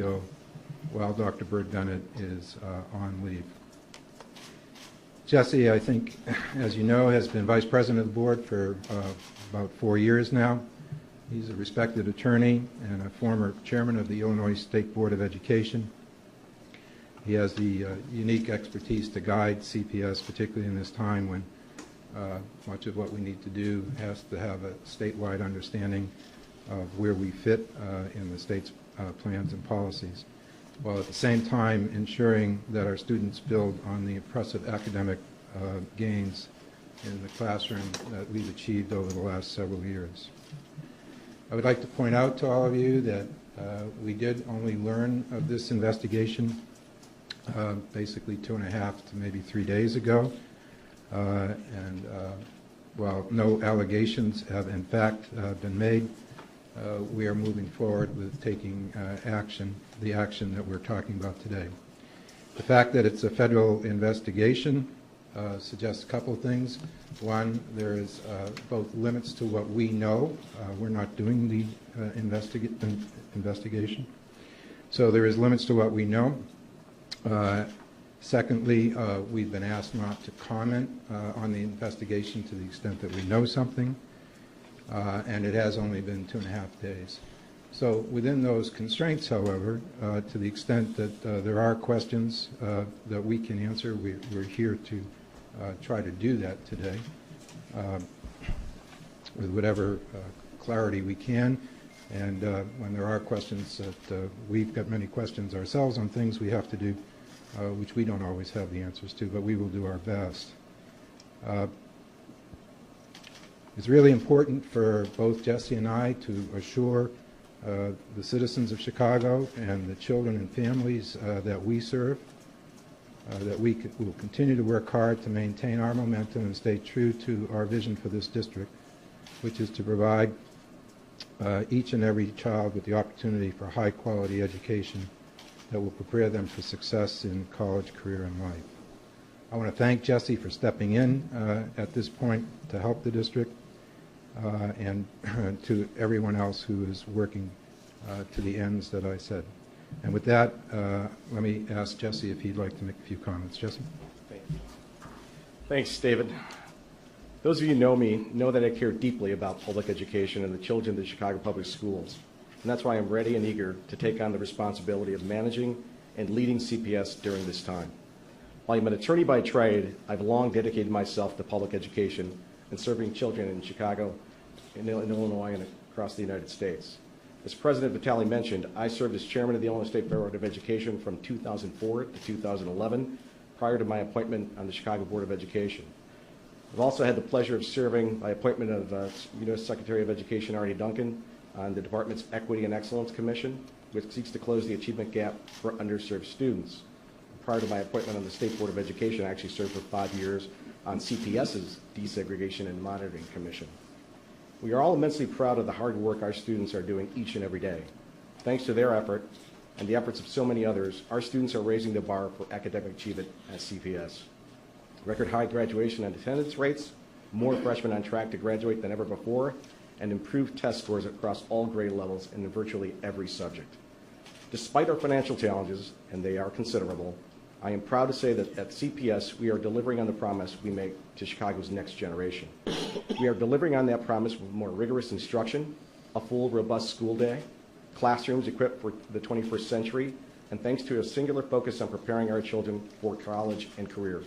CEO while Dr. Byrd-Bennett is on leave. Jesse, I think, as you know, has been Vice President of the Board for about 4 years now. He's a respected attorney and a former chairman of the Illinois State Board of Education. He has the unique expertise to guide CPS, particularly in this time when much of what we need to do has to have a statewide understanding of where we fit in the state's plans and policies, while at the same time ensuring that our students build on the impressive academic gains in the classroom that we've achieved over the last several years. I would like to point out to all of you that we did only learn of this investigation basically 2.5 to maybe 3 days ago. While no allegations have in fact been made, we are moving forward with taking the action that we're talking about today. The fact that it's a federal investigation suggests a couple of things. One, there is both limits to what we know. We're not doing the investigation. So there is limits to what we know. Secondly, we've been asked not to comment on the investigation to the extent that we know something, and it has only been 2.5 days. So within those constraints, however, to the extent that there are questions that we can answer, we're here to try to do that today with whatever clarity we can. And when there are questions that we've got many questions ourselves on things we have to do, which we don't always have the answers to, but we will do our best. It's really important for both Jesse and I to assure the citizens of Chicago and the children and families that we serve that we will continue to work hard to maintain our momentum and stay true to our vision for this district, which is to provide each and every child with the opportunity for high-quality education that will prepare them for success in college, career, and life. I want to thank Jesse for stepping in at this point to help the district and to everyone else who is working to the ends that I said. And with that, let me ask Jesse if he'd like to make a few comments. Jesse? Thank you. Thanks, David. Those of you who know me know that I care deeply about public education and the children of the Chicago Public Schools. And that's why I'm ready and eager to take on the responsibility of managing and leading CPS during this time. While I'm an attorney by trade, I've long dedicated myself to public education and serving children in Chicago, in Illinois, and across the United States. As President Vitale mentioned, I served as chairman of the Illinois State Board of Education from 2004 to 2011, prior to my appointment on the Chicago Board of Education. I've also had the pleasure of serving by appointment of U.S. Secretary of Education Artie Duncan on the Department's Equity and Excellence Commission, which seeks to close the achievement gap for underserved students. Prior to my appointment on the State Board of Education, I actually served for 5 years on CPS's Desegregation and Monitoring Commission. We are all immensely proud of the hard work our students are doing each and every day. Thanks to their effort and the efforts of so many others, our students are raising the bar for academic achievement at CPS. Record high graduation and attendance rates, more freshmen on track to graduate than ever before, and improved test scores across all grade levels and in virtually every subject. Despite our financial challenges, and they are considerable, I am proud to say that at CPS we are delivering on the promise we make to Chicago's next generation. We are delivering on that promise with more rigorous instruction, a full, robust school day, classrooms equipped for the 21st century, and thanks to a singular focus on preparing our children for college and careers.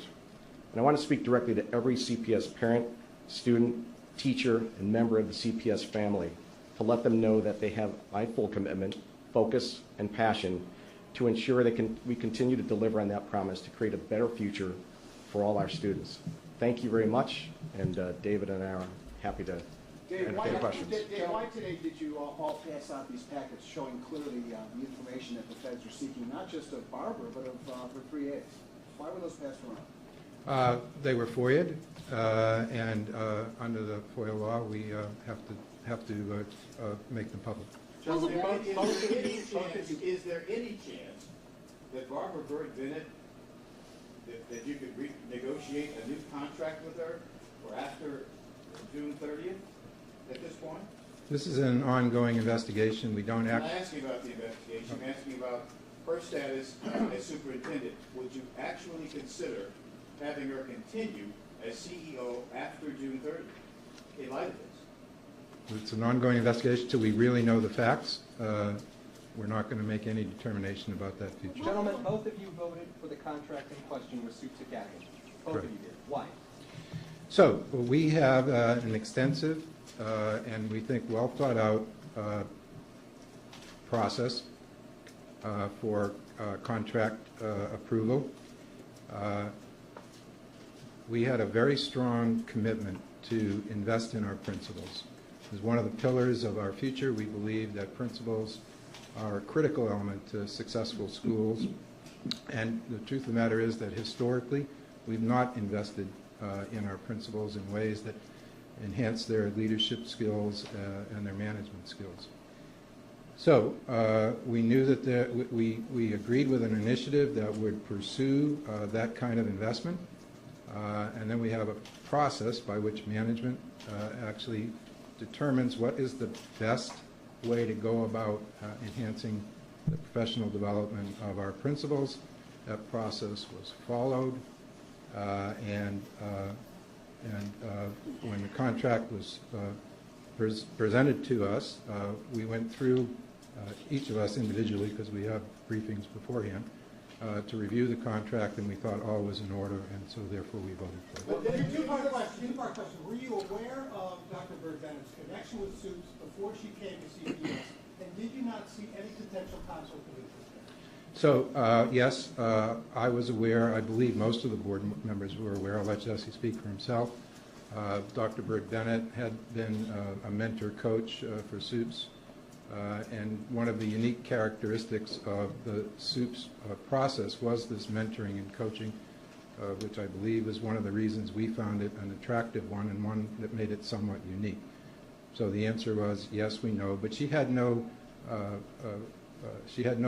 And I want to speak directly to every CPS parent, student, teacher, and member of the CPS family to let them know that they have my full commitment, focus, and passion to ensure we continue to deliver on that promise to create a better future for all our students. Thank you very much, and David and I are happy to entertain questions. Dave, why today did you all pass out these packets showing clearly the information that the feds are seeking, not just of Barbara, but of her 3As? Why were those passed around? They were FOIA'd, and under the FOIA law, we have to make them public. Is there any chance that Barbra Byrd-Bennett, that you could negotiate a new contract with her for after June 30th at this point? This is an ongoing investigation. We don't I'm act. not asking about the investigation, I'm asking about her status as superintendent. Would you actually consider having her continue as CEO after June 30th in light of this? It's an ongoing investigation till we really know the facts. We're not going to make any determination about that future. Gentlemen, both of you voted for the contract in question with Supes Academy. Both Correct. of you did. Why? So we have an extensive and we think well thought out process for contract approval. We had a very strong commitment to invest in our principals. As one of the pillars of our future, we believe that principals are a critical element to successful schools. And the truth of the matter is that historically, we've not invested in our principals in ways that enhance their leadership skills and their management skills. So we knew that we agreed with an initiative that would pursue that kind of investment. And then we have a process by which management actually determines what is the best way to go about enhancing the professional development of our principals. That process was followed, and when the contract was presented to us, we went through, each of us individually, because we have briefings beforehand, to review the contract, and we thought all was in order, and so therefore we voted for it. But there's a two-part question. Were you aware of Dr. Byrd-Bennett's connection with Supes before she came to CPS, and did you not see any potential conflict of interest there? So, yes, I was aware. I believe most of the board members were aware. I'll let Jesse speak for himself. Dr. Byrd-Bennett had been a mentor coach for Supes, and one of the unique characteristics of the Supes process was this mentoring and coaching, which I believe is one of the reasons we found it an attractive one and one that made it somewhat unique. So the answer was yes, we know, but she had no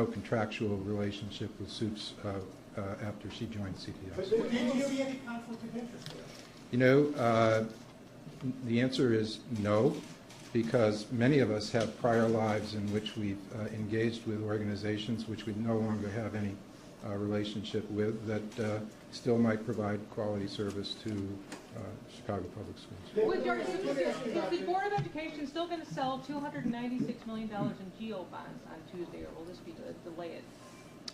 contractual relationship with Supes after she joined CPS. But did you see any conflict of interest there? You know, the answer is no, because many of us have prior lives in which we've engaged with organizations which we no longer have any relationship with that still might provide quality service to Chicago Public Schools. Is the Board of Education still going to sell $296 million in GEO bonds on Tuesday, or will this be to delay it?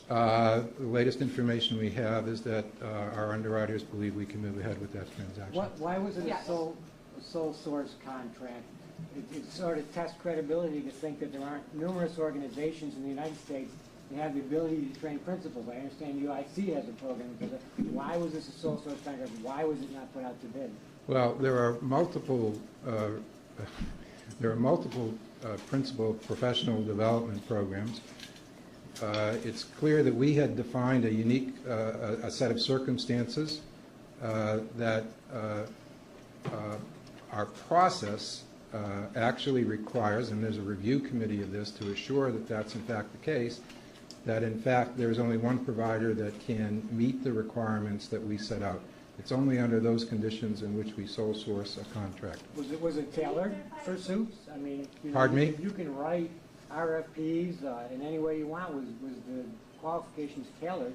The latest information we have is that our underwriters believe we can move ahead with that transaction. Why was it Yes. a sole source contract? It sort of tests credibility to think that there aren't numerous organizations in the United States that have the ability to train principals. I understand UIC has a program. Why was this a sole source contract? Why was it not put out to bid? Well, there are multiple principal professional development programs. It's clear that we had defined a unique a set of circumstances that our process actually requires, and there's a review committee of this to assure that that's in fact the case, that in fact there's only one provider that can meet the requirements that we set out. It's only under those conditions in which we sole source a contract. Was it tailored for Supes? I mean, Pardon me? You can write RFPs in any way you want. Was the qualifications tailored?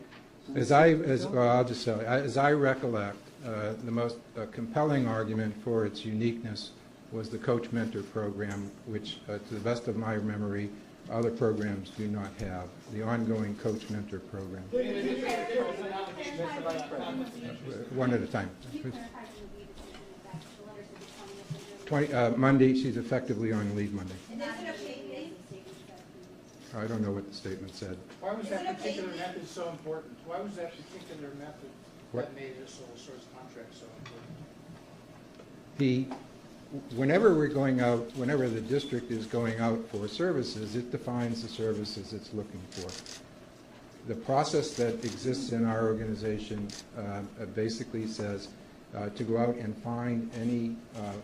I'll just tell you, as I recollect, the most compelling argument for its uniqueness was the Coach Mentor program, which, to the best of my memory, other programs do not have. The ongoing Coach Mentor program. Mr. Vice President. One at a time. Could you clarify when the decision that the letter said the 20th? Monday, she's effectively on leave Monday. And is it okay? I don't know what the statement said. Why was that particular method so important? Why was that particular method that made this sole source contract so important? Whenever we're going out, whenever the district is going out for services, it defines the services it's looking for. The process that exists in our organization basically says to go out and find any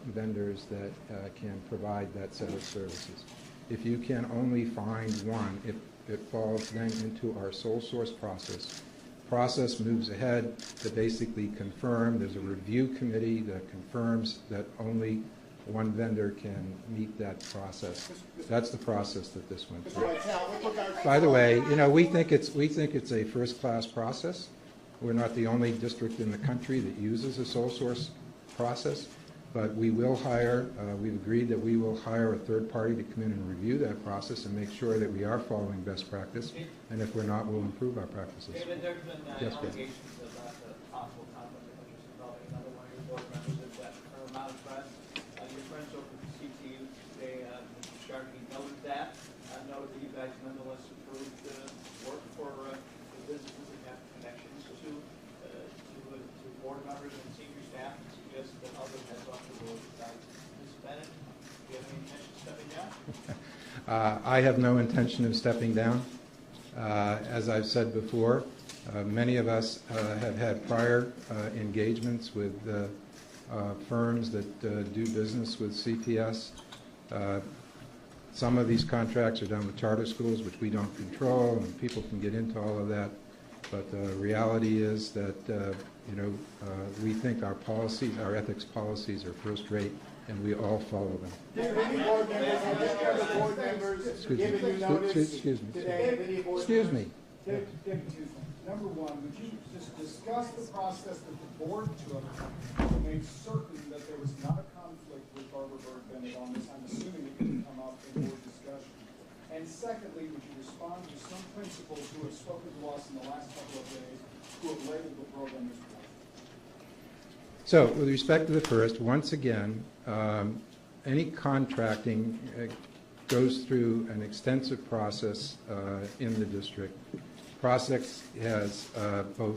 vendors that can provide that set of services. If you can only find one, it falls then into our sole source process. Process moves ahead to basically confirm. There's a review committee that confirms that only one vendor can meet that process. That's the process that this went Mr. through. Vitale, with regard to... By the way, you know, we think it's a first-class process. We're not the only district in the country that uses a sole source process, but we will hire, we've agreed that we will hire a third party to come in and review that process and make sure that we are following best practice, and if we're not, we'll improve our practices. David, there's been Yes, Bill. allegations about the possible conflict of interest involving another one of your board members at that Mount Press. Your friends over at the CTU, they, Mr. Sharkey noted that, noted that you guys nonetheless approved work for businesses that have connections to board members and senior staff, and suggest that others heads off the board besides Ms. Bennett. Do you have any intention of stepping down? I have no intention of stepping down. As I've said before, many of us have had prior engagements with firms that do business with CPS. Some of these contracts are done with charter schools, which we don't control, and people can get into all of that. But the reality is that, we think our policies, our ethics policies are first rate, and we all follow them. Excuse me. Number one, would you just discuss the process that the board took to make certain that there was not a conflict with Barbra Byrd-Bennett on this? I'm assuming it didn't come up in board discussion. And secondly, would you respond to some principals who have spoken to us in the last couple of days who have labeled the program as poor? So, with respect to the first, once again, any contracting goes through an extensive process in the district. Process has both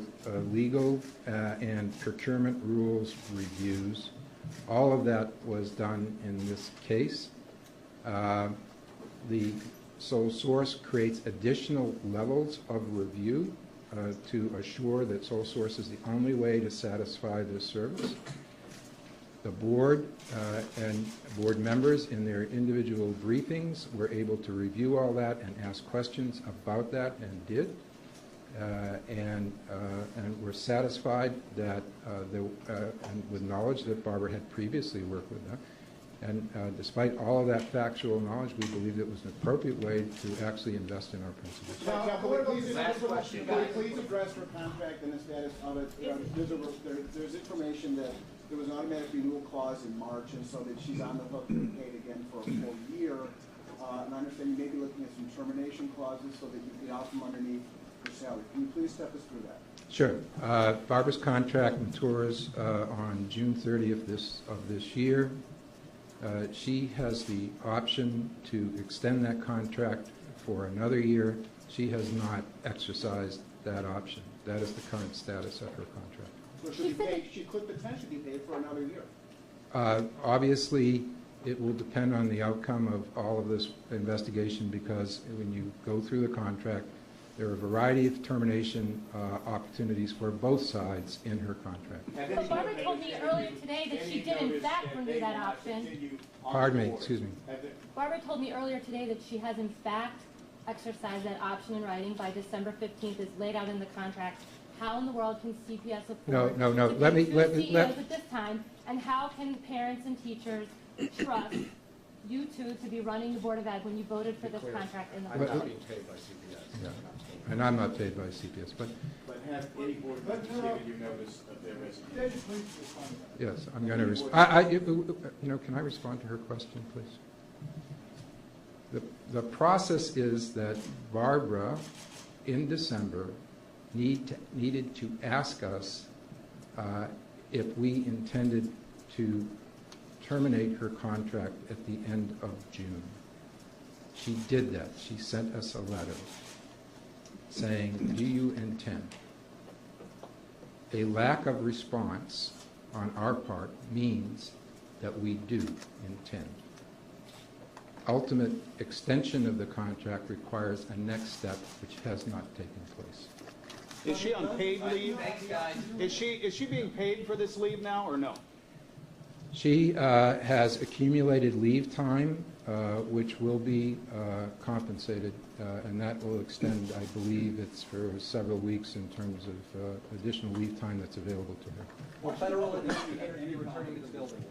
legal and procurement rules reviews. All of that was done in this case. The sole source creates additional levels of review to assure that sole source is the only way to satisfy this service. The board and board members in their individual briefings were able to review all that and ask questions about that, and did. And were satisfied that, and with knowledge that Barbara had previously worked with them. And despite all of that factual knowledge, we believed it was an appropriate way to actually invest in our principles. Please address her contract and the status of it. There's information that there was an automatic renewal clause in March, and so that she's on the hook to be paid again for a full year. And I understand you may be looking at some termination clauses so that you get out from underneath her salary. Can you please step us through that? Sure. Barbara's contract matures on June 30th of this year. She has the option to extend that contract for another year. She has not exercised that option. That is the current status of her contract. So she could potentially be paid for another year. Obviously, it will depend on the outcome of all of this investigation, because when you go through the contract, there are a variety of termination opportunities for both sides in her contract. But Barbara told me earlier today that she did in fact renew that option. Pardon me, excuse me. Barbara told me earlier today that she has in fact exercised that option in writing by December 15th, as laid out in the contract. How in the world can CPS afford No. to Let pay me- two let- CEOs at this time? And how can parents and teachers trust you two to be running the Board of Ed when you voted for this contract in the I'm first not place? being paid by CPS. Yeah. And I'm not paid by CPS, but But have any board members given you notice of their resignation? Please respond to that. yes, I'm going to respond. Can I respond to her question, please? The process is that Barbara, in December, needed to ask us if we intended to terminate her contract at the end of June. She did that. She sent us a letter saying, do you intend? A lack of response on our part means that we do intend. Ultimate extension of the contract requires a next step, which has not taken place. Is she on paid leave? Thanks, guys. Is she being paid for this leave now, or no? She has accumulated leave time, which will be compensated, and that will extend, I believe, it's for several weeks in terms of additional leave time that's available to her. Will federal and any returning to the building?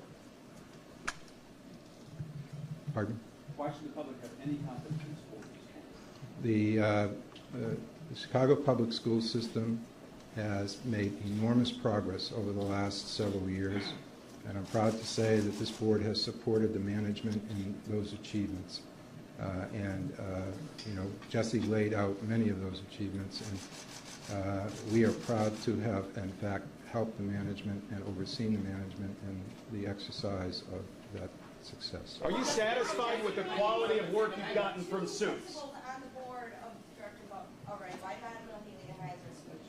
Pardon? Why should the public have any confidence in school? The Chicago public school system has made enormous progress over the last several years, and I'm proud to say that this board has supported the management in those achievements. Jesse laid out many of those achievements, and we are proud to have, in fact, helped the management and overseen the management in the exercise of that success. Are you satisfied with the quality of work you've gotten from Suits? On the board of directors already, why not nominate a hazardous switch?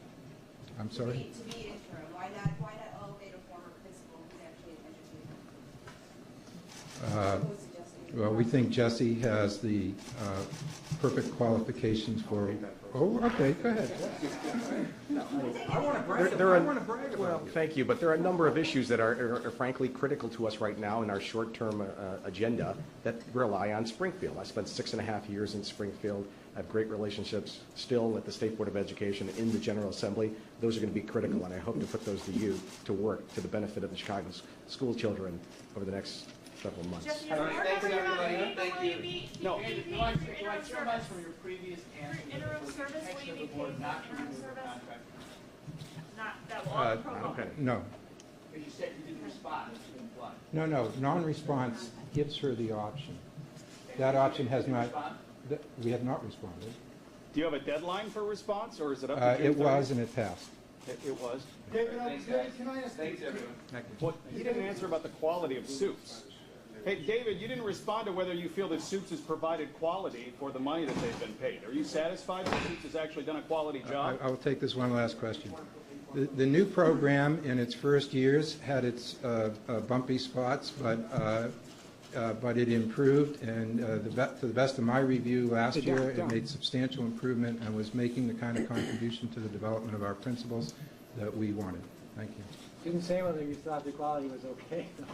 I'm sorry? To be interim, why not elevate a former principal who's actually an educator? Well, we think Jesse has the perfect qualifications for. Oh, okay, go ahead. I want to brag. Well, thank you, but there are a number of issues that are frankly critical to us right now in our short-term agenda that rely on Springfield. I spent 6.5 years in Springfield. I have great relationships still at the State Board of Education, in the General Assembly. Those are going to be critical, and I hope to put those to work to the benefit of the Chicago school children over the next several months. Thanks, everybody. Thank you. No, do I surmise from your previous answer interim that service, the will you intention of be the board paid not to for interim renew the service? contract? Not, that will all pro bono. Okay. No, Because you said you didn't respond, it's been implied. no, non-response gives her the option. That option has not, we have not responded. Do you have a deadline for response, or is it up to June It 30th? was and it passed. It was? David, Thanks, David, guys. can I ask? Thanks, everyone. Well, he didn't answer about the quality of Suits. Hey, David, you didn't respond to whether you feel that Suits has provided quality for the money that they've been paid. Are you satisfied that Suits has actually done a quality job? I will take this one last question. The new program in its first years had its bumpy spots, but it improved, and to the best of my review last year, it made substantial improvement and was making the kind of contribution to the development of our principals that we wanted. Thank you. Didn't say whether you thought the quality was okay, though.